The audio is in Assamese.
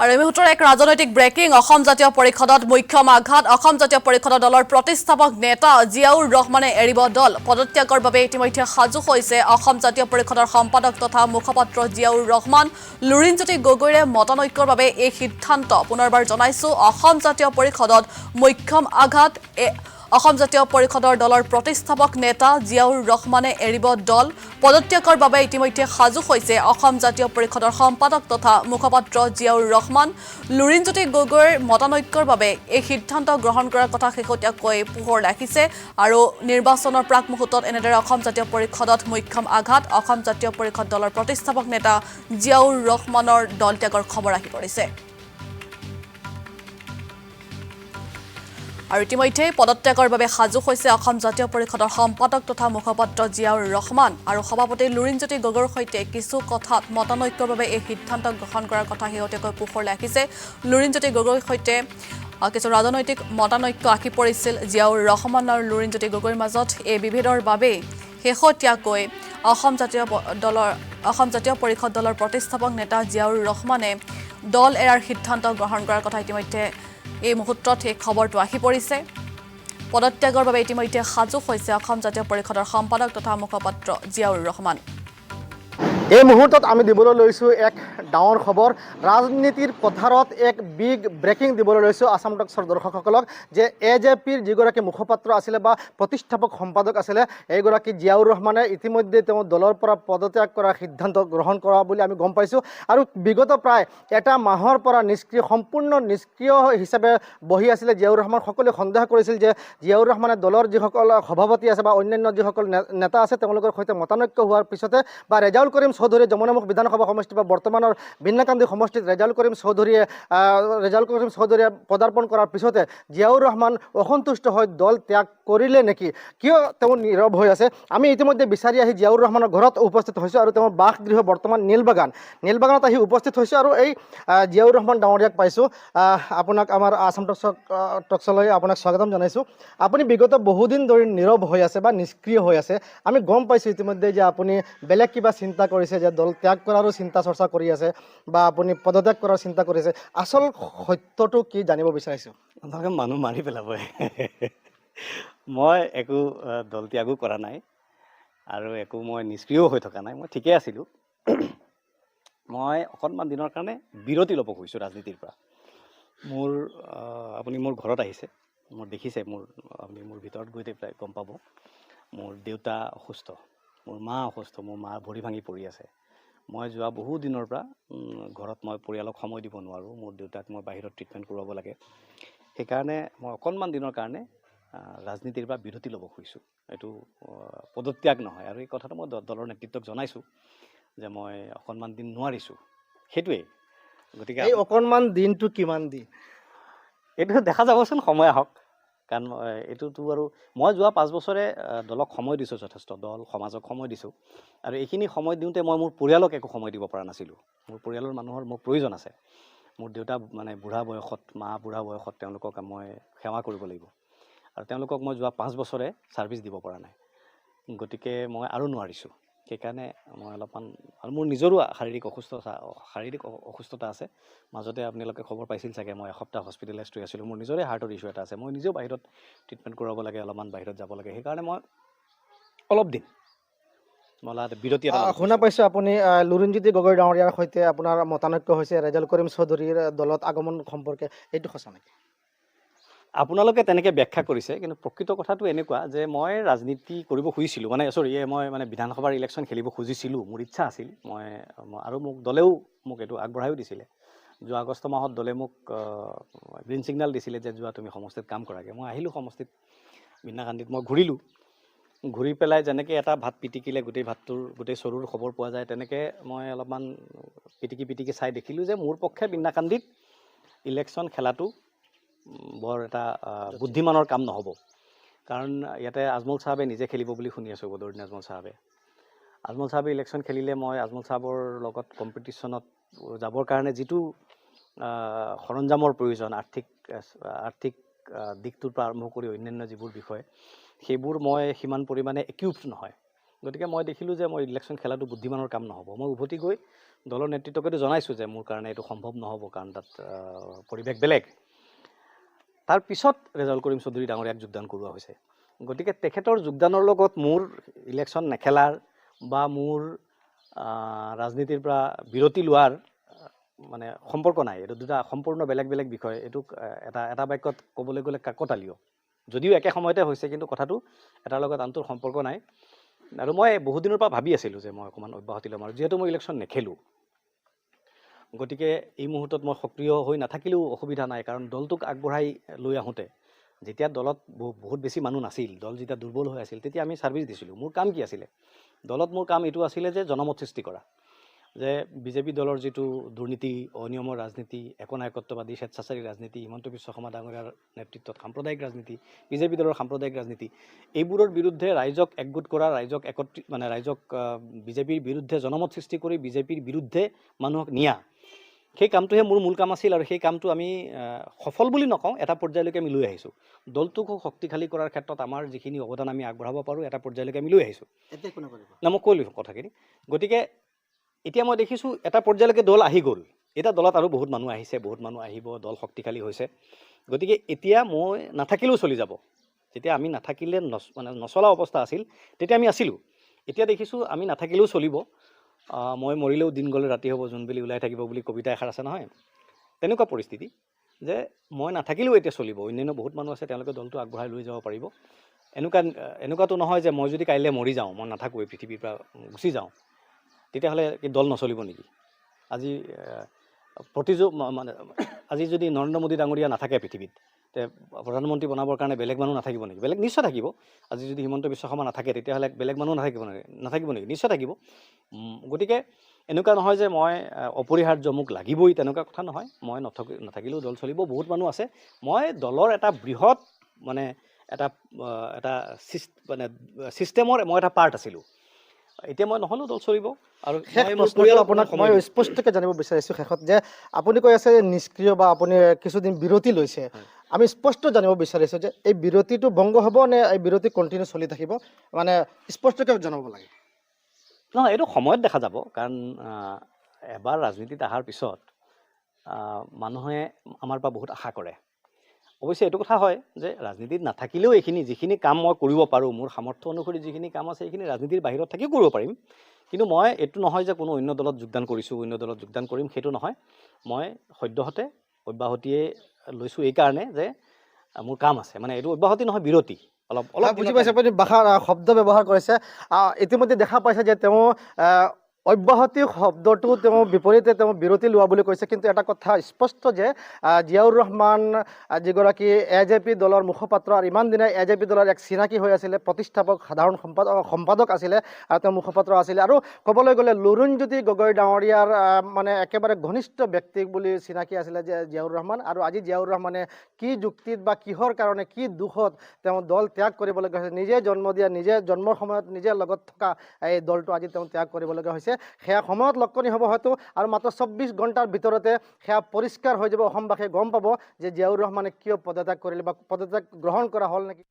আৰু এই মুহূৰ্তৰ এক ৰাজনৈতিক ব্ৰেকিং অসম জাতীয় পৰিষদত মুখ্যম আঘাত অসম জাতীয় পৰিষদৰ দলৰ প্ৰতিষ্ঠাপক নেতা জিয়াউৰ ৰহমানে এৰিব দল পদত্যাগৰ বাবে ইতিমধ্যে সাজু হৈছে অসম জাতীয় পৰিষদৰ সম্পাদক তথা মুখপাত্ৰ জিয়াউৰ ৰহমান লুৰিণজ্যোতি গগৈৰে মতানৈক্যৰ বাবে এই সিদ্ধান্ত পুনৰবাৰ জনাইছো অসম জাতীয় পৰিষদত মুখ্যম আঘাত অসম জাতীয় পৰিষদৰ দলৰ প্ৰতিষ্ঠাপক নেতা জিয়াউৰ ৰহমানে এৰিব দল পদত্যাগৰ বাবে ইতিমধ্যে সাজু হৈছে অসম জাতীয় পৰিষদৰ সম্পাদক তথা মুখপাত্ৰ জিয়াউৰ ৰহমান লুৰিণজ্যোতি গগৈৰ মতানৈক্যৰ বাবে এই সিদ্ধান্ত গ্ৰহণ কৰাৰ কথা শেহতীয়াকৈ পোহৰ ৰাখিছে আৰু নিৰ্বাচনৰ প্ৰাক মুহূৰ্তত এনেদৰে অসম জাতীয় পৰিষদত মুখ্যম আঘাত অসম জাতীয় পৰিষদ দলৰ প্ৰতিষ্ঠাপক নেতা জিয়াউৰ ৰহমানৰ দল ত্যাগৰ খবৰ আহি পৰিছে আৰু ইতিমধ্যে পদত্যাগৰ বাবে সাজু হৈছে অসম জাতীয় পৰিষদৰ সম্পাদক তথা মুখপাত্ৰ জিয়াউৰ ৰহমান আৰু সভাপতি লুৰিণজ্যোতি গগৈৰ সৈতে কিছু কথাত মতানৈক্যৰ বাবে এই সিদ্ধান্ত গ্ৰহণ কৰাৰ কথা শেহতীয়াকৈ পোহৰ ৰাখিছে লুৰিণজ্যোতি গগৈৰ সৈতে কিছু ৰাজনৈতিক মতানৈক্য আহি পৰিছিল জিয়াউৰ ৰহমান আৰু লুৰিণজ্যোতি গগৈৰ মাজত এই বিভেদৰ বাবে শেহতীয়াকৈ অসম জাতীয় পৰিষদ দলৰ প্ৰতিষ্ঠাপক নেতা জিয়াউৰ ৰহমানে দল এৰাৰ সিদ্ধান্ত গ্ৰহণ কৰাৰ কথা ইতিমধ্যে এই মুহূৰ্তত এই খবৰটো আহি পৰিছে পদত্যাগৰ বাবে ইতিমধ্যে সাজু হৈছে অসম জাতীয় পৰিষদৰ সম্পাদক তথা মুখপাত্ৰ জিয়াউৰ ৰহমান এই মুহূৰ্তত আমি দিবলৈ লৈছোঁ এক ডাঙৰ খবৰ ৰাজনীতিৰ পথাৰত এক বিগ ব্ৰেকিং দিবলৈ লৈছোঁ আসাম টক্সৰ দৰ্শকসকলক যে এজেপিৰ যিগৰাকী মুখপাত্ৰ আছিলে বা প্ৰতিষ্ঠাপক সম্পাদক আছিলে এইগৰাকী জিয়াউৰ ৰহমানে ইতিমধ্যে তেওঁ দলৰ পৰা পদত্যাগ কৰাৰ সিদ্ধান্ত গ্ৰহণ কৰা বুলি আমি গম পাইছোঁ আৰু বিগত প্ৰায় এটা মাহৰ পৰা সম্পূৰ্ণ নিষ্ক্ৰিয় হিচাপে বহি আছিলে জিয়াউৰ ৰহমান সকলোৱে সন্দেহ কৰিছিল যে জিয়াউৰ ৰহমানে দলৰ যিসকল সভাপতি আছে বা অন্যান্য যিসকল নেতা আছে তেওঁলোকৰ সৈতে মতানৈক্য হোৱাৰ পিছতে বা ৰেজাউল কৰিম চৌধুৰী যমুনামুখ বিধানসভা সমষ্টি বা বৰ্তমানৰ বিন্নাকান্দি সমষ্টিত ৰেজাউল কৰিম চৌধুৰীয়ে পদাৰ্পণ কৰাৰ পিছতে জিয়াউৰ ৰহমান অসন্তুষ্ট হৈ দল ত্যাগ কৰিলে নেকি কিয় তেওঁ নীৰৱ হৈ আছে আমি ইতিমধ্যে বিচাৰি আহি জিয়াউৰ ৰহমানৰ ঘৰত উপস্থিত হৈছোঁ আৰু তেওঁৰ বাসগৃহ বৰ্তমান নীলবাগানত আহি উপস্থিত হৈছোঁ আৰু এই জিয়াউৰ ৰহমান ডাঙৰীয়াক পাইছোঁ আপোনাক আমাৰ আসাম টক্সলৈ আপোনাক স্বাগতম জনাইছোঁ আপুনি বিগত বহুদিন ধৰি নীৰৱ হৈ আছে বা নিষ্ক্ৰিয় হৈ আছে আমি গম পাইছোঁ ইতিমধ্যে যে আপুনি বেলেগ কিবা চিন্তা কৰিছে যে দল ত্যাগ কৰাৰো চিন্তা চৰ্চা কৰি আছে বা আপুনি পদত্যাগ কৰাৰ চিন্তা কৰিছে আচল সত্যটো কি জানিব বিচাৰিছোঁ আপোনালোকে মানুহ মাৰি পেলাব মই একো দল ত্যাগো কৰা নাই আৰু একো মই নিষ্ক্ৰিয় হৈ থকা নাই মই ঠিকেই আছিলোঁ মই অকণমান দিনৰ কাৰণে বিৰতি ল'ব খুজিছোঁ ৰাজনীতিৰ পৰা আপুনি মোৰ ঘৰত আহিছে মোৰ দেখিছে আপুনি মোৰ ভিতৰত গৈ পেলাই গম পাব মোৰ দেউতা অসুস্থ মোৰ মা অসুস্থ মোৰ মা ভৰি ভাঙি পৰি আছে মই যোৱা বহু দিনৰ পৰা ঘৰত মই পৰিয়ালক সময় দিব নোৱাৰোঁ মোৰ দেউতাক মই বাহিৰত ট্ৰিটমেণ্ট কৰোৱাব লাগে সেইকাৰণে মই অকণমান দিনৰ কাৰণে ৰাজনীতিৰ পৰা বিৰতি ল'ব খুজিছোঁ এইটো পদত্যাগ নহয় আৰু এই কথাটো মই দলৰ নেতৃত্বক জনাইছোঁ যে মই অকণমান দিন নোৱাৰিছোঁ সেইটোৱেই গতিকে এই অকণমান দিনটো কিমান দিন এইটো দেখা যাবচোন সময় আহক কাৰণ এইটোতো আৰু মই যোৱা 5 বছৰে দলক সময় দিছোঁ যথেষ্ট দল সমাজক সময় দিছোঁ আৰু এইখিনি সময় দিওঁতে মই মোৰ পৰিয়ালক একো সময় দিব পৰা নাছিলোঁ মোৰ পৰিয়ালৰ মানুহৰ মোক প্ৰয়োজন আছে মোৰ দেউতা মানে বুঢ়া বয়সত মা বুঢ়া বয়সত তেওঁলোকক মই সেৱা কৰিব লাগিব আৰু তেওঁলোকক মই যোৱা 5 বছৰে ছাৰ্ভিচ দিব পৰা নাই গতিকে মই আৰু নোৱাৰিছোঁ সেইকাৰণে মই অলপমান আৰু মোৰ নিজৰো শাৰীৰিক অসুস্থতা আছে মাজতে আপোনালোকে খবৰ পাইছিল চাগে মই এসপ্তাহ হস্পিটেলাইজ হৈ আছিলোঁ মোৰ নিজৰে হাৰ্টৰ ইছ্যু এটা আছে মই নিজেও বাহিৰত ট্ৰিটমেণ্ট কৰাব লাগে অলপমান বাহিৰত যাব লাগে সেইকাৰণে মই অলপ দিন বিৰতি শুনা পাইছোঁ আপুনি লুৰিণজ্যোতি গগৈ ডাঙৰীয়াৰ সৈতে আপোনাৰ মতানৈক্য হৈছে ৰেজাউল কৰিম চৌধুৰীৰ দলত আগমন সম্পৰ্কে এইটো সঁচা নেকি আপোনালোকে তেনেকৈ ব্যাখ্যা কৰিছে কিন্তু প্ৰকৃত কথাটো এনেকুৱা যে মই ৰাজনীতি কৰিব খুজিছিলোঁ মই বিধানসভাৰ ইলেকশ্যন খেলিব খুজিছিলোঁ মোৰ ইচ্ছা আছিল আৰু মোক দলেও মোক এইটো আগবঢ়াইও দিছিলে যোৱা আগষ্ট মাহত দলে মোক গ্ৰীণ ছিগনেল দিছিলে যে যোৱা তুমি সমষ্টিত কাম কৰাগে মই আহিলোঁ সমষ্টিত বিন্নাকান্দিত মই ঘূৰি পেলাই যেনেকৈ এটা ভাত পিটিকিলে গোটেই চৰুৰ খবৰ পোৱা যায় তেনেকৈ মই অলপমান পিটিকি চাই দেখিলোঁ যে মোৰ পক্ষে বিন্নাকান্দিত ইলেকশ্যন খেলাটো বৰ এটা বুদ্ধিমানৰ কাম নহ'ব কাৰণ ইয়াতে আজমল চাহাবে নিজে খেলিব বুলি শুনি আছোঁ বদৰুদ্দিন আজমল চাহাবে ইলেকশ্যন খেলিলে মই আজমল চাহাবৰ লগত কম্পিটিশ্যনত যাবৰ কাৰণে যিটো সৰঞ্জামৰ প্ৰয়োজন আৰ্থিক দিশটোৰ পৰা আৰম্ভ কৰি অন্যান্য যিবোৰ বিষয় সেইবোৰ মই সিমান পৰিমাণে ইকুইপড নহয় গতিকে মই দেখিলোঁ যে মই ইলেকশ্যন খেলাটো বুদ্ধিমানৰ কাম নহ'ব মই উভতি গৈ দলৰ নেতৃত্বকেতো জনাইছোঁ যে মোৰ কাৰণে এইটো সম্ভৱ নহ'ব, কাৰণ তাত পৰিৱেশ বেলেগ। তাৰপিছত ৰেজাউল কৰিম চৌধুৰী ডাঙৰীয়াক যোগদান কৰোৱা হৈছে। গতিকে তেখেতৰ যোগদানৰ লগত মোৰ ইলেকশ্যন নেখেলাৰ বা মোৰ ৰাজনীতিৰ পৰা বিৰতি লোৱাৰ মানে সম্পৰ্ক নাই। এইটো দুটা সম্পূৰ্ণ বেলেগ বেলেগ বিষয়। এইটো এটা বাক্যত ক'বলৈ গ'লে কাকতালীয়, যদিও একে সময়তে হৈছে, কিন্তু কথাটো এটাৰ লগত আনটোৰ সম্পৰ্ক নাই। আৰু মই বহুত দিনৰ পৰা ভাবি আছিলোঁ যে মই অকণমান অব্যাহতি ল'ম, আৰু যিহেতু মই ইলেকশ্যন নেখেলোঁ, গতিকে এই মুহূৰ্তত মই সক্ৰিয় হৈ নাথাকিলেও অসুবিধা নাই। কাৰণ দলটোক আগবঢ়াই লৈ আহোঁতে যেতিয়া দলত বহুত বেছি মানুহ নাছিল, দল যেতিয়া দুৰ্বল হৈ আছিল, তেতিয়া আমি ছাৰ্ভিচ দিছিলোঁ। মোৰ কাম কি আছিলে দলত? মোৰ কাম এইটো আছিলে যে জনমত সৃষ্টি কৰা, যে বিজেপি দলৰ যিটো দুৰ্নীতি, অনিয়মৰ ৰাজনীতি, একনায়কত্ববাদী স্বেচ্ছাচাৰী ৰাজনীতি, হিমন্ত বিশ্ব শৰ্মা ডাঙৰীয়াৰ নেতৃত্বত সাম্প্ৰদায়িক ৰাজনীতি, বিজেপি দলৰ সাম্প্ৰদায়িক ৰাজনীতি, এইবোৰৰ বিৰুদ্ধে ৰাইজক একগোট কৰা, ৰাইজক বিজেপিৰ বিৰুদ্ধে জনমত সৃষ্টি কৰি বিজেপিৰ বিৰুদ্ধে মানুহক নিয়া, সেই কামটোহে মোৰ মূল কাম আছিল। আৰু সেই কামটো আমি সফল বুলি নকওঁ, এটা পৰ্যায়লৈকে আমি লৈ আহিছোঁ। দলটোক শক্তিশালী কৰাৰ ক্ষেত্ৰত আমাৰ যিখিনি অৱদান আমি আগবঢ়াব পাৰোঁ, এটা পৰ্যায়লৈকে আমি লৈ আহিছোঁ। না, মই কৈলোঁ কথাখিনি। গতিকে এতিয়া মই দেখিছোঁ এটা পৰ্যায়লৈকে দল আহি গ'ল। এতিয়া দলত আৰু বহুত মানুহ আহিছে, বহুত মানুহ আহিব, দল শক্তিশালী হৈছে। গতিকে এতিয়া মই নাথাকিলেও চলি যাব। যেতিয়া আমি নাথাকিলে নচলা অৱস্থা আছিল, তেতিয়া আমি আছিলোঁ। এতিয়া দেখিছোঁ আমি নাথাকিলেও চলিব। মই মৰিলেও দিন গ'লে ৰাতি হ'ব, জোনবিলি ওলাই থাকিব বুলি কবিতা এষাৰ আছে নহয়, তেনেকুৱা পৰিস্থিতি যে মই নাথাকিলেও এতিয়া চলিব। অন্যান্য বহুত মানুহ আছে, তেওঁলোকে দলটো আগবঢ়াই লৈ যাব পাৰিব। এনেকুৱাতো নহয় যে মই যদি কাইলৈ মৰি যাওঁ, মই নাথাকোঁ, এই পৃথিৱীৰ পৰা গুচি যাওঁ, তেতিয়াহ'লে কি দল নচলিব নেকি? আজি যদি নৰেন্দ্ৰ মোদী ডাঙৰীয়া নাথাকে পৃথিৱীত, তে প্ৰধানমন্ত্ৰী বনাবৰ কাৰণে বেলেগ মানুহ নাথাকিব নেকি? বেলেগ নিশ্চয় থাকিব। আজি যদি হিমন্ত বিশ্ব শৰ্মা নাথাকে, তেতিয়াহ'লে বেলেগ মানুহ নাথাকিব নেকি? নিশ্চয় থাকিব। গতিকে এনেকুৱা নহয় যে মই অপৰিহাৰ্য, মোক লাগিবই, তেনেকুৱা কথা নহয়। মই নাথাকিলেও দল চলিব, বহুত মানুহ আছে। মই দলৰ এটা বৃহৎ এটা ছিষ্টেমৰ মই এটা পাৰ্ট আছিলোঁ। এতিয়া মই নহ'লেও দল চলিব। আৰু আপোনাক মই স্পষ্টকৈ জানিব বিচাৰিছোঁ শেষত, যে আপুনি কৈ আছে নিষ্ক্ৰিয় বা আপুনি কিছুদিন বিৰতি লৈছে। আমি স্পষ্ট জানিব বিচাৰিছোঁ যে এই বিৰতিটো ভংগ হ'ব নে এই বিৰতি কণ্টিনিউ চলি থাকিব, মানে স্পষ্টকৈ জনাব লাগে। নহয়, এইটো সময়ত দেখা যাব। কাৰণ এবাৰ ৰাজনীতিত অহাৰ পিছত মানুহে আমাৰ পৰা বহুত আশা কৰে। অৱশ্যে এইটো কথা হয় যে ৰাজনীতিত নাথাকিলেও যিখিনি কাম মই কৰিব পাৰোঁ, মোৰ সামৰ্থ্য অনুসৰি যিখিনি কাম আছে, সেইখিনি ৰাজনীতিৰ বাহিৰত থাকিও কৰিব পাৰিম। কিন্তু মই এইটো নহয় যে কোনো অন্য দলত যোগদান কৰিছোঁ, অন্য দলত যোগদান কৰিম, সেইটো নহয়। মই সদ্যহতে অব্যাহতিয়ে লৈছোঁ এইকাৰণে যে মোৰ কাম আছে। এইটো অব্যাহতি নহয়, বিৰতি। অলপ বুজি পাইছে আপুনি শব্দ ব্যৱহাৰ কৰিছে। ইতিমধ্যে দেখা পাইছে যে তেওঁ অব্যাহতি শব্দটো তেওঁ বিপৰীতে তেওঁ বিৰতি লোৱা বুলি কৈছে। কিন্তু এটা কথা স্পষ্ট যে জিয়াউৰ ৰহমান যিগৰাকী AJP দলৰ মুখপাত্ৰ, আৰু ইমান দিনে AJP দলৰ এক চিনাকি হৈ আছিলে, প্ৰতিষ্ঠাপক সাধাৰণ সম্পাদক আছিলে, আৰু তেওঁ মুখপাত্ৰ আছিলে। আৰু ক'বলৈ গ'লে লুৰুণজ্যোতি গগৈ ডাঙৰীয়াৰ একেবাৰে ঘনিষ্ঠ ব্যক্তি বুলি চিনাকি আছিলে যে জিয়াউৰ ৰহমান। আৰু আজি জিয়াউৰ ৰহমানে কি যুক্তিত বা কিহৰ কাৰণে, কি দুখত তেওঁ দল ত্যাগ কৰিবলগীয়া হৈছে, নিজে জন্ম দিয়া, নিজে জন্মৰ সময়ত নিজে লগত থকা এই দলটো আজি তেওঁ ত্যাগ কৰিবলগীয়া হৈছে, সেয়া সময়ত লক্ষণীয় হ'ব হয়তো। আৰু মাত্ৰ 24 ঘণ্টাৰ ভিতৰতে সেয়া পৰিষ্কাৰ হৈ যাব, অসমবাসীয়ে গম পাব যে জিয়াউৰ ৰহমানে কিয় পদত্যাগ কৰিলে বা পদত্যাগ গ্ৰহণ কৰা হ'ল নেকি।